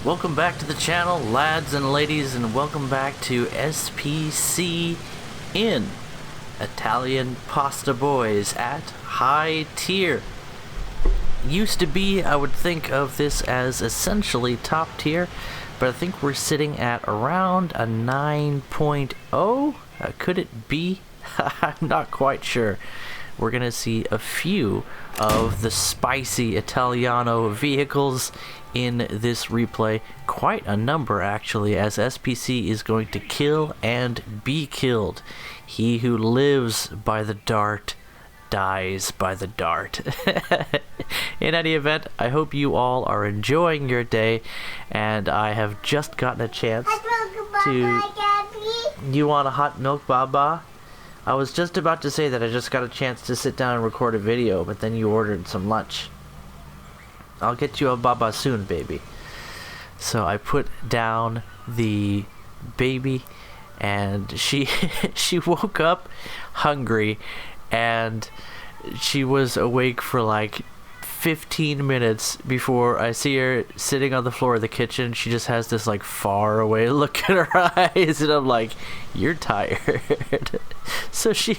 Welcome back to the channel, lads and ladies, and welcome back to SPC in Italian Pasta Boys at high tier. Used to be, I would think of this as essentially top tier, but I think we're sitting at around a 9.0. Could it be? I'm not quite sure. We're gonna see a few of the spicy Italiano vehicles in this replay. Quite a number, actually, as SPC is going to kill and be killed. He who lives by the dart dies by the dart. In any event, I hope you all are enjoying your day, and I have just gotten a chance to... You want a hot milk, Baba? I was just about to say that I just got a chance to sit down and record a video, but then you ordered some lunch. I'll get you a Baba soon, baby. So I put down the baby, and she woke up hungry, and she was awake for like 15 minutes before I see her sitting on the floor of the kitchen. She just has this like far away look in her eyes, and I'm like, you're tired. So she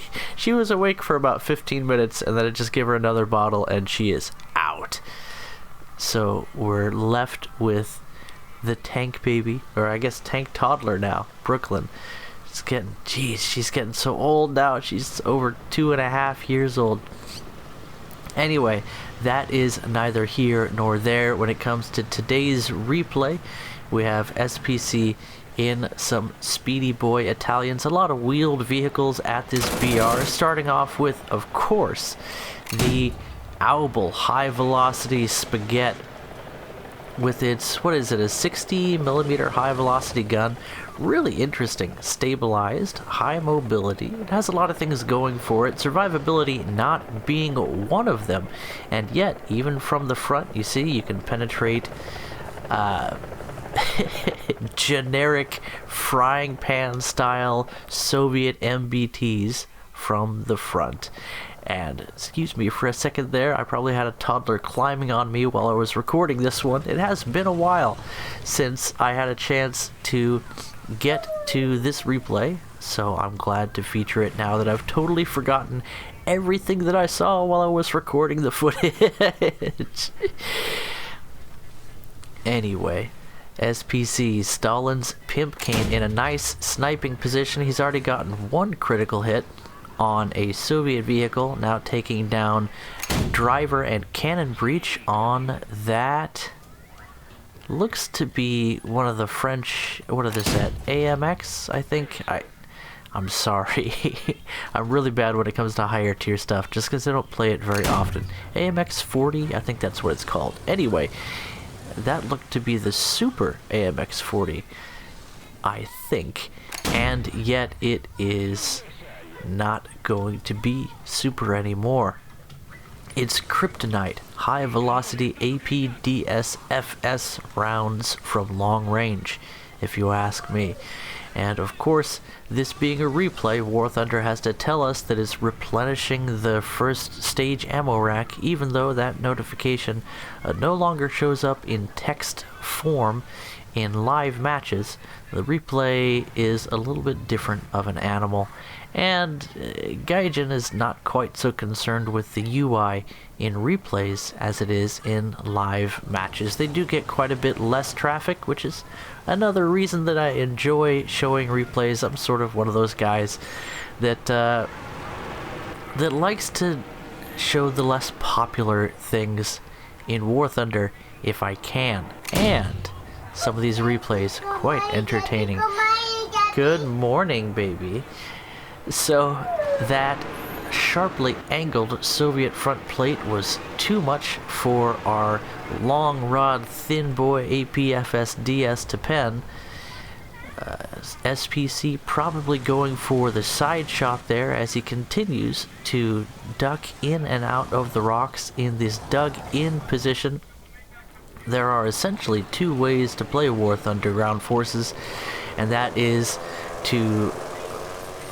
was awake for about 15 minutes, and then I just give her another bottle and she is out. So we're left with the tank baby, or I guess tank toddler now, Brooklyn. She's getting so old now. She's over 2.5 years old. Anyway, that is neither here nor there when it comes to today's replay. We have SPC in some speedy boy Italians, a lot of wheeled vehicles at this BR, starting off with, of course, the Aubel high velocity spaghetti with its, what is it, a 60mm high velocity gun. Really interesting, stabilized, high mobility. It has a lot of things going for it, survivability not being one of them, and yet even from the front, you see, you can penetrate generic frying pan style Soviet MBTs from the front. And excuse me for a second there, I probably had a toddler climbing on me while I was recording this one. It has been a while since I had a chance to get to this replay, so I'm glad to feature it now that I've totally forgotten everything that I saw while I was recording the footage. Anyway, SPC, StalinsPimpCane in a nice sniping position. He's already gotten one critical hit on a Soviet vehicle, now taking down driver and cannon breach on that. Looks to be one of the French, what are this at? AMX, I think? I'm sorry. I'm really bad when it comes to higher tier stuff, just because I don't play it very often. AMX 40, I think that's what it's called. Anyway, that looked to be the Super AMX 40, I think. And yet it is not going to be super anymore. It's kryptonite, high velocity APDSFS rounds from long range, if you ask me. And of course, this being a replay, War Thunder has to tell us that it's replenishing the first stage ammo rack, even though that notification no longer shows up in text form in live matches. The replay is a little bit different of an animal, and Gaijin is not quite so concerned with the UI in replays as it is in live matches. They do get quite a bit less traffic, which is another reason that I enjoy showing replays. I'm sort of one of those guys that that likes to show the less popular things in War Thunder if I can, and some of these replays quite entertaining. Good morning, baby. So that sharply angled Soviet front plate was too much for our long rod thin boy APFS DS to pen. SPC probably going for the side shot there as he continues to duck in and out of the rocks in this dug in position. There are essentially two ways to play War Thunder Ground Forces, and that is to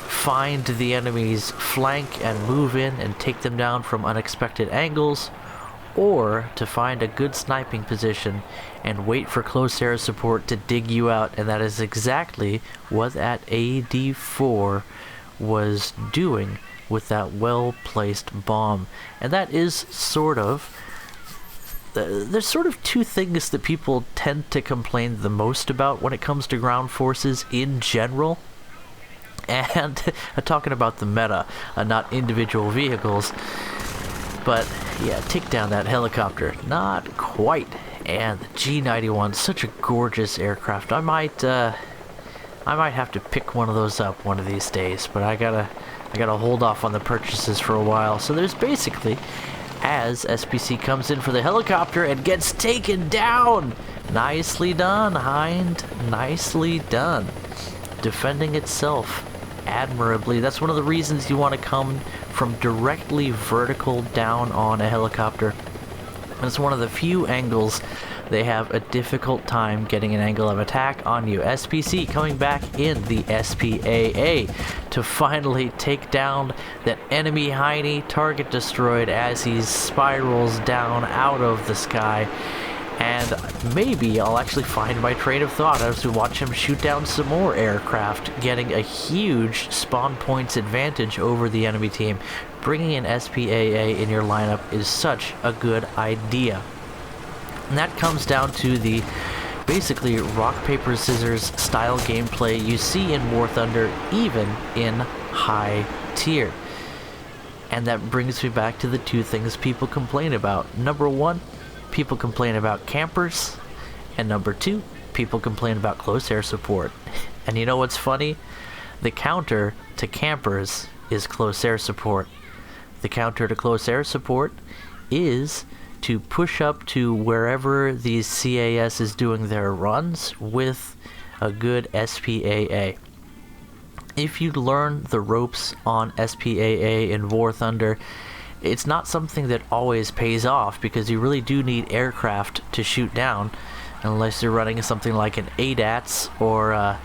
find the enemy's flank and move in and take them down from unexpected angles, or to find a good sniping position and wait for close air support to dig you out, and that is exactly what that AD4 was doing with that well-placed bomb. And that is sort of... there's sort of two things that people tend to complain the most about when it comes to ground forces in general. And I'm talking about the meta, not individual vehicles. But yeah, take down that helicopter. Not quite. And the G91, such a gorgeous aircraft. I might have to pick one of those up one of these days, but I gotta hold off on the purchases for a while. So there's basically, as SPC comes in for the helicopter and gets taken down. Nicely done, Hind. Nicely done. Defending itself admirably. That's one of the reasons you want to come from directly vertical down on a helicopter. It's one of the few angles they have a difficult time getting an angle of attack on you. SPC coming back in the SPAA to finally take down that enemy Heine. Target destroyed as he spirals down out of the sky. And maybe I'll actually find my train of thought as we watch him shoot down some more aircraft, getting a huge spawn points advantage over the enemy team. Bringing in SPAA in your lineup is such a good idea. And that comes down to the basically rock, paper, scissors style gameplay you see in War Thunder, even in high tier. And that brings me back to the two things people complain about. Number one, people complain about campers, and number two, people complain about close air support. And you know what's funny? The counter to campers is close air support. The counter to close air support is to push up to wherever the CAS is doing their runs with a good SPAA. If you learn the ropes on SPAA in War Thunder, it's not something that always pays off, because you really do need aircraft to shoot down, unless you're running something like an ADATS or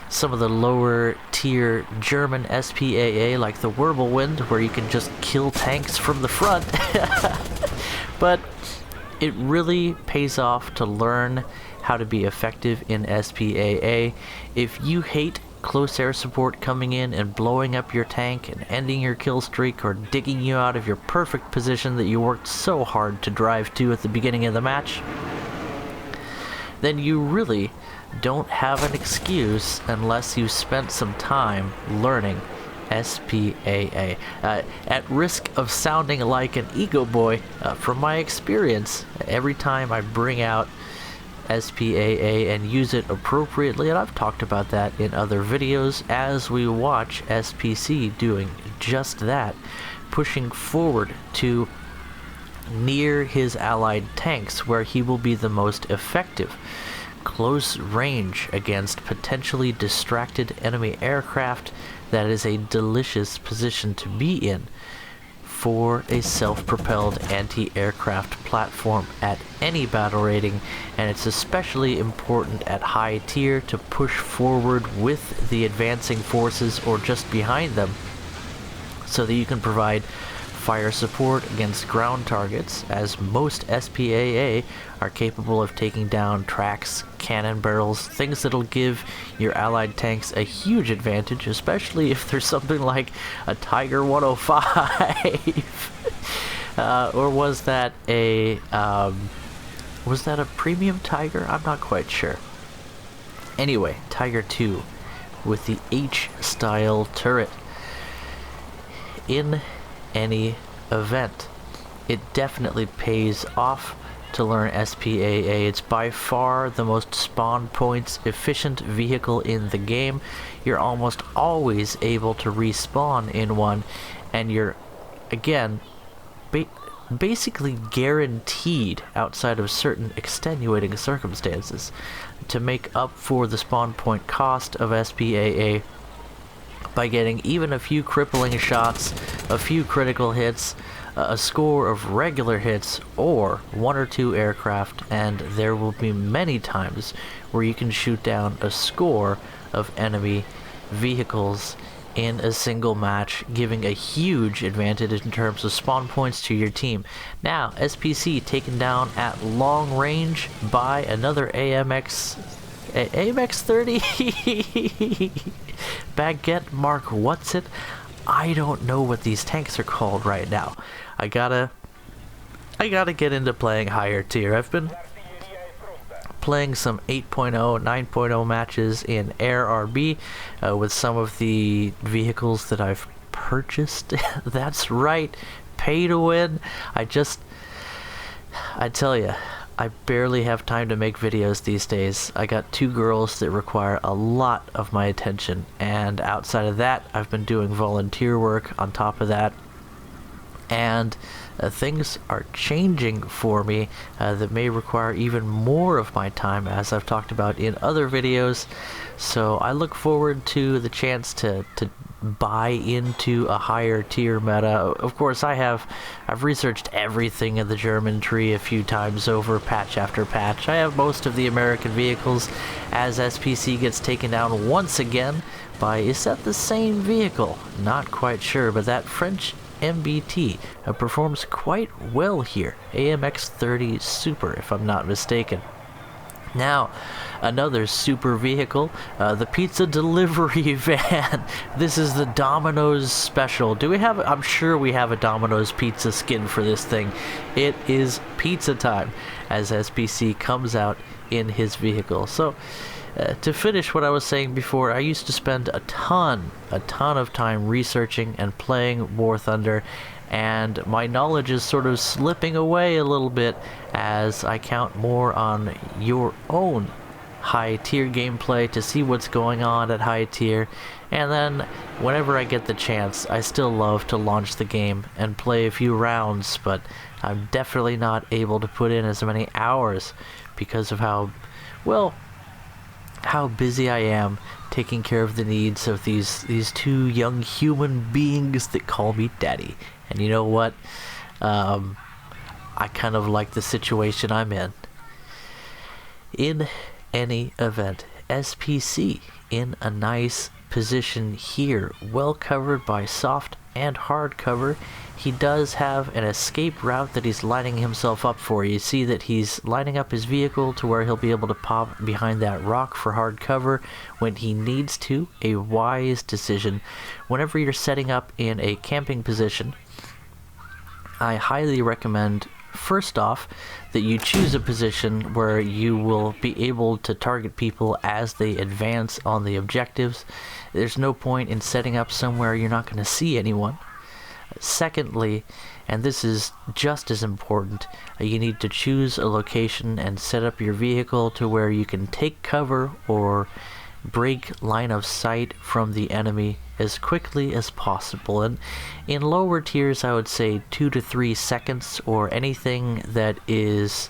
some of the lower tier German SPAA like the Wirbelwind, where you can just kill tanks from the front. But it really pays off to learn how to be effective in SPAA. If you hate close air support coming in and blowing up your tank and ending your kill streak, or digging you out of your perfect position that you worked so hard to drive to at the beginning of the match, then you really don't have an excuse unless you spent some time learning SPAA. At risk of sounding like an ego boy, from my experience, every time I bring out SPAA and use it appropriately, and I've talked about that in other videos, as we watch SPC doing just that, pushing forward to near his allied tanks where he will be the most effective. Close range against potentially distracted enemy aircraft, that is a delicious position to be in for a self-propelled anti-aircraft platform at any battle rating, and it's especially important at high tier to push forward with the advancing forces or just behind them, so that you can provide fire support against ground targets, as most SPAA are capable of taking down tracks, cannon barrels, things that'll give your allied tanks a huge advantage, especially if there's something like a Tiger 105. Or was that a premium Tiger? I'm not quite sure. Anyway, Tiger 2 with the H-style turret. In any event, it definitely pays off to learn SPAA. It's by far the most spawn points efficient vehicle in the game. You're almost always able to respawn in one, and you're, again, basically guaranteed, outside of certain extenuating circumstances, to make up for the spawn point cost of SPAA by getting even a few crippling shots, a few critical hits, a score of regular hits, or one or two aircraft, and there will be many times where you can shoot down a score of enemy vehicles in a single match, giving a huge advantage in terms of spawn points to your team. Now, SPC taken down at long range by another AMX 30 Baguette Mark, what's it? I don't know what these tanks are called right now. I gotta get into playing higher tier. I've been playing some 8.0, 9.0 matches in Air RB with some of the vehicles that I've purchased. That's right, pay to win. I tell you, I barely have time to make videos these days. I got 2 girls that require a lot of my attention, and outside of that, I've been doing volunteer work on top of that. And things are changing for me that may require even more of my time, as I've talked about in other videos. So I look forward to the chance to buy into a higher tier meta. Of course, I've researched everything in the German tree a few times over, patch after patch. I have most of the American vehicles, as SPC gets taken down once again by, is that the same vehicle? Not quite sure, but that French MBT performs quite well here. AMX 30 Super, if I'm not mistaken. Now, another super vehicle, the pizza delivery van. This is the Domino's special. Do we have, I'm sure we have a Domino's pizza skin for this thing. It is pizza time as SPC comes out in his vehicle. So, to finish what I was saying before, I used to spend a ton of time researching and playing War Thunder, and my knowledge is sort of slipping away a little bit as I count more on your own high tier gameplay to see what's going on at high tier. And then whenever I get the chance, I still love to launch the game and play a few rounds, but I'm definitely not able to put in as many hours because of how busy I am taking care of the needs of these 2 young human beings that call me daddy. And you know what? I kind of like the situation I'm in. In any event, SPC in a nice position here, well covered by soft and hard cover. He does have an escape route that he's lining himself up for. You see that he's lining up his vehicle to where he'll be able to pop behind that rock for hard cover when he needs to. A wise decision. Whenever you're setting up in a camping position, I highly recommend, first off, that you choose a position where you will be able to target people as they advance on the objectives. There's no point in setting up somewhere you're not going to see anyone. Secondly, and this is just as important, you need to choose a location and set up your vehicle to where you can take cover or break line of sight from the enemy as quickly as possible. And in lower tiers, I would say 2 to 3 seconds, or anything that is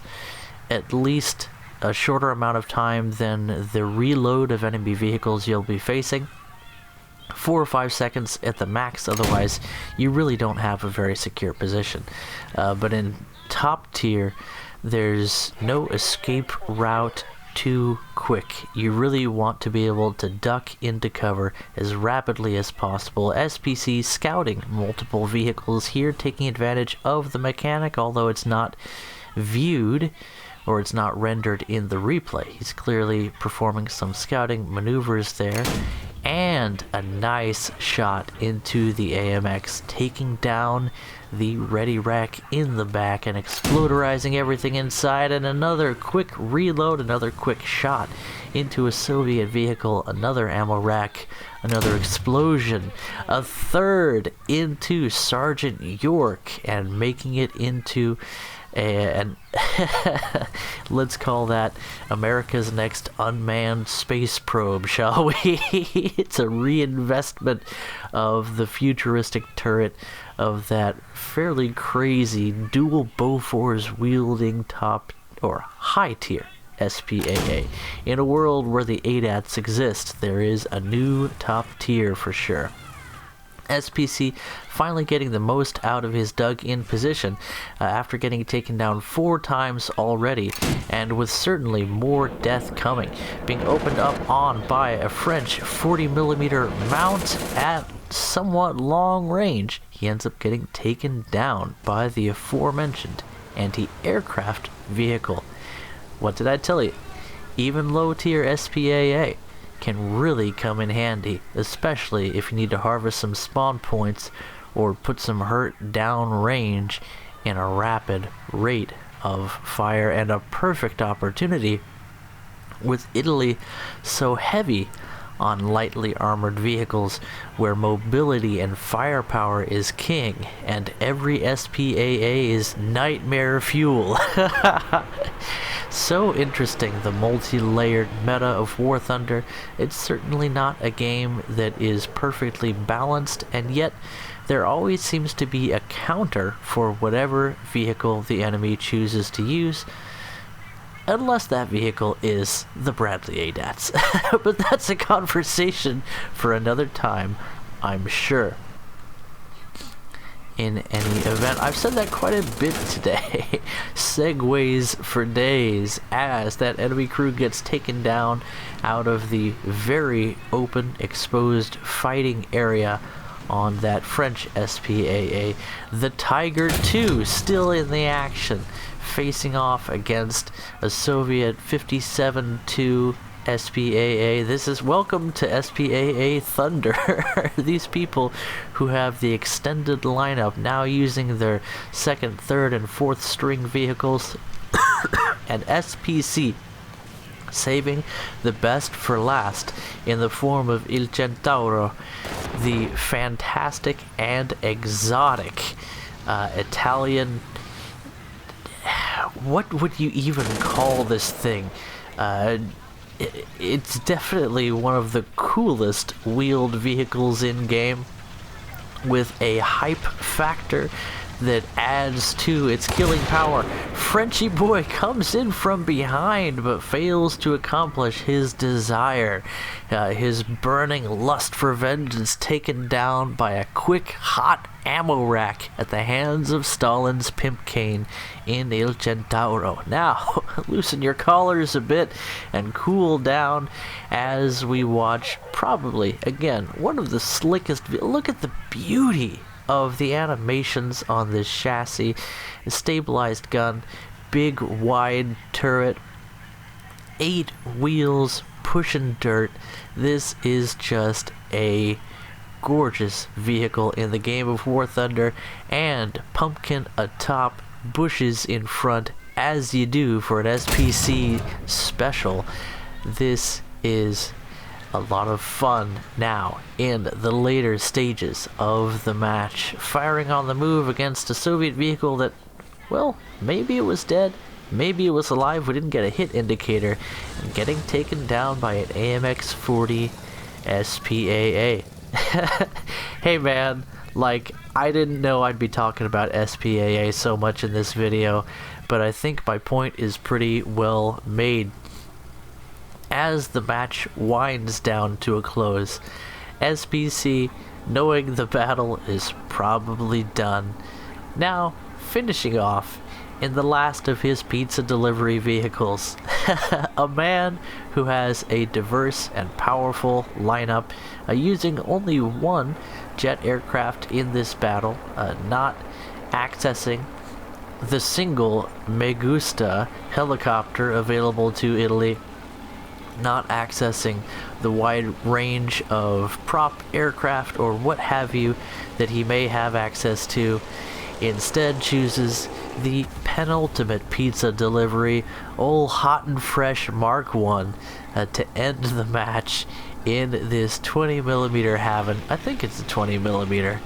at least a shorter amount of time than the reload of enemy vehicles you'll be facing. 4 or 5 seconds at the max, otherwise you really don't have a very secure position. But in top tier, there's no escape route too quick. You really want to be able to duck into cover as rapidly as possible. SPC scouting multiple vehicles here, taking advantage of the mechanic, although it's not viewed or it's not rendered in the replay. He's clearly performing some scouting maneuvers there. And a nice shot into the AMX, taking down the ready rack in the back and exploderizing everything inside. And another quick reload, another quick shot into a Soviet vehicle, another ammo rack, another explosion, a third into Sergeant York, and making it into and let's call that America's next unmanned space probe, shall we? It's a reinvestment of the futuristic turret of that fairly crazy dual Bofors wielding top or high tier SPAA. In a world where the ADATs exist, there is a new top tier for sure. SPC finally getting the most out of his dug-in position after getting taken down 4 times already, and with certainly more death coming. Being opened up on by a French 40mm mount at somewhat long range, he ends up getting taken down by the aforementioned anti-aircraft vehicle. What did I tell you? Even low-tier SPAA can really come in handy, especially if you need to harvest some spawn points or put some hurt down range in a rapid rate of fire, and a perfect opportunity with Italy so heavy on lightly armored vehicles where mobility and firepower is king and every SPAA is nightmare fuel. So interesting, the multi-layered meta of War Thunder. It's certainly not a game that is perfectly balanced, and yet there always seems to be a counter for whatever vehicle the enemy chooses to use, unless that vehicle is the Bradley ADATs. But that's a conversation for another time, I'm sure. In any event, I've said that quite a bit today. Segues for days as that enemy crew gets taken down out of the very open, exposed fighting area on that French SPAA. The Tiger II still in the action, facing off against a Soviet 57-2 SPAA. This is welcome to SPAA Thunder. These people who have the extended lineup now using their 2nd, 3rd, and 4th string vehicles, and SPC saving the best for last in the form of Il Centauro, the fantastic and exotic Italian. What would you even call this thing? It's definitely one of the coolest wheeled vehicles in game, with a hype factor that adds to its killing power. Frenchy boy comes in from behind but fails to accomplish his desire. His burning lust for vengeance taken down by a quick, hot ammo rack at the hands of StalinsPimpCane in Il Centauro. Now, loosen your collars a bit and cool down as we watch probably, again, one of the slickest. Look at the beauty of the animations on this chassis. A stabilized gun, big wide turret, 8 wheels pushing dirt. This is just a gorgeous vehicle in the game of War Thunder, and pumpkin atop, bushes in front, as you do for an SPC special. This is a lot of fun now in the later stages of the match, firing on the move against a Soviet vehicle that, well, maybe it was dead, maybe it was alive, we didn't get a hit indicator, and getting taken down by an AMX-40 SPAA. Hey man, like, I didn't know I'd be talking about SPAA so much in this video, but I think my point is pretty well made. As the match winds down to a close, SPC, knowing the battle is probably done, now finishing off in the last of his pizza delivery vehicles. A man who has a diverse and powerful lineup, using only one jet aircraft in this battle, not accessing the single Me Gusta helicopter available to Italy, not accessing the wide range of prop aircraft or what have you that he may have access to. Instead chooses the penultimate pizza delivery, old hot and fresh Mark 1, to end the match in this 20mm Haven. I think it's a 20mm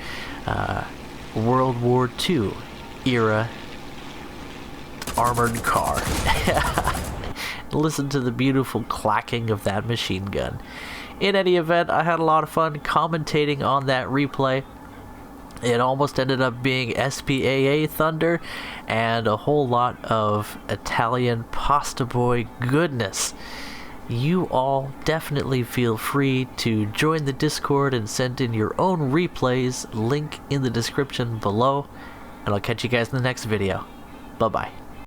World War II era armored car. Listen to the beautiful clacking of that machine gun. In any event, I had a lot of fun commentating on that replay. It almost ended up being SPAA Thunder and a whole lot of Italian pasta boy goodness. you all definitely feel free to join the Discord and send in your own replays, link in the description below, and I'll catch you guys in the next video. Bye bye.